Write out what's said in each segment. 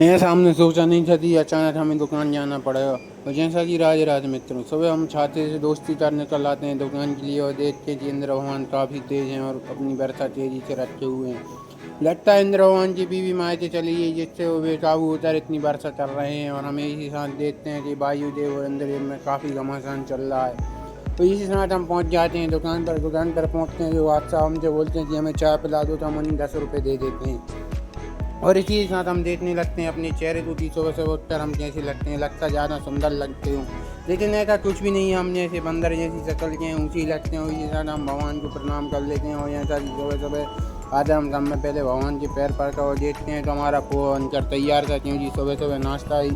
ऐसा हमने सोचा नहीं था कि अचानक हमें दुकान जाना पड़ेगा। और जैसा कि राज मित्रों, सुबह हम छाते से दोस्ती कर निकल आते हैं दुकान के लिए और देखते हैं कि इंद्र भगवान काफ़ी तेज़ हैं और अपनी बरसा तेज़ी से रखे हुए हैं। लगता है इंद्र भगवान की बीवी मायके चली गई, जिससे वो बेकाबू होकर इतनी बरसा चल रहे हैं। और हमें इसी साथ देखते हैं कि वायुदेव और इंद्रदेव में काफ़ी घमासान चल रहा है। तो इसी साथ हम पहुंच जाते हैं दुकान पर पहुंचते हैं। जो बादशाह हमसे बोलते हैं कि हमें चाय पिला दो, तो हम उन्हें 10 रुपये दे देते हैं। और इसी के साथ हम देखने लगते हैं अपने चेहरे को कि सुबह सुबह उठकर हम कैसे लगते हैं। लगता ज़्यादा सुंदर लगते हूँ, लेकिन ऐसा कुछ भी नहीं है। हमने ऐसे बंदर जैसी शक्ल के हैं, ऊँची लगते हैं। इसी के साथ हम भगवान को प्रणाम कर लेते हैं। और ऐसा कि सुबह सुबह आते हम सब में पहले भगवान के पैर पड़कर और देखते हैं तो हमारा पोहा बनकर तैयार था, क्योंकि सुबह सुबह नाश्ता ही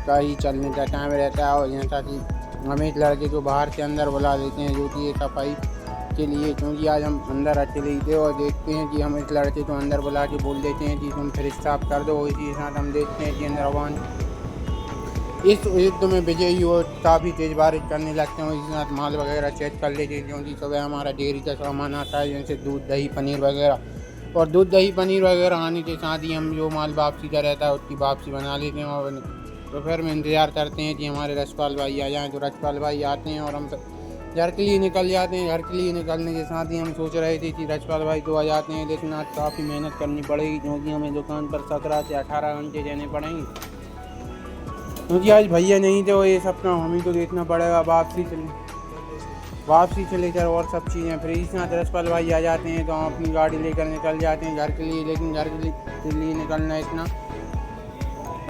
का ही चलने का टाइम रहता है। और जैसा कि हम एक लड़के को बाहर से अंदर बुला लेते हैं, जो कि ये सफाई के लिए, क्योंकि आज हम अंदर अकेले ही थे। और देखते हैं कि हम इस लड़के को अंदर बुला के बोल देते हैं कि तुम फिर साफ कर दो। इसी के साथ हम देखते हैं कि इंद्र भगवान इस युद्ध में विजयी और काफ़ी तेज़ बारिश करने लगते हैं। इसी साथ माल वगैरह चेक कर लेते हैं, क्योंकि सुबह हमारा डेयरी का सामान आता है, जैसे दूध दही पनीर वगैरह। और दूध दही पनीर वगैरह आने के साथ ही हम जो माल वापसी का रहता है उसकी वापसी बना लेते हैं। और दोपहर में इंतज़ार करते हैं कि हमारे रसपाल भाई आ जाएँ। तो रसपाल भाई आते हैं और हम घर के लिए निकल जाते हैं। घर के लिए निकलने के साथ ही हम सोच रहे थे कि रजपाल भाई तो आ जाते हैं, लेकिन आज काफ़ी मेहनत करनी पड़ेगी, क्योंकि हमें दुकान पर 17 से 18 घंटे रहने पड़ेंगे, क्योंकि आज भैया नहीं थे। और ये सब काम हमें तो देखना पड़ेगा। वापसी से लेकर और सब चीज़ें। फिर इस साथ रजपाल भाई आ जाते हैं तो हम अपनी गाड़ी लेकर निकल जाते हैं घर के लिए। लेकिन घर के लिए निकलना इतना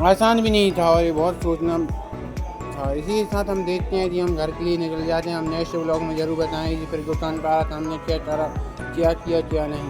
आसान भी नहीं था, और ये बहुत सोचना था। इसी के साथ हम देखते हैं कि हम घर के लिए निकल जाते हैं। हम नेक्स्ट व्लॉग में ज़रूर बताएंगे कि फिर दुकान पर हमने क्या करा, क्या किया क्या नहीं।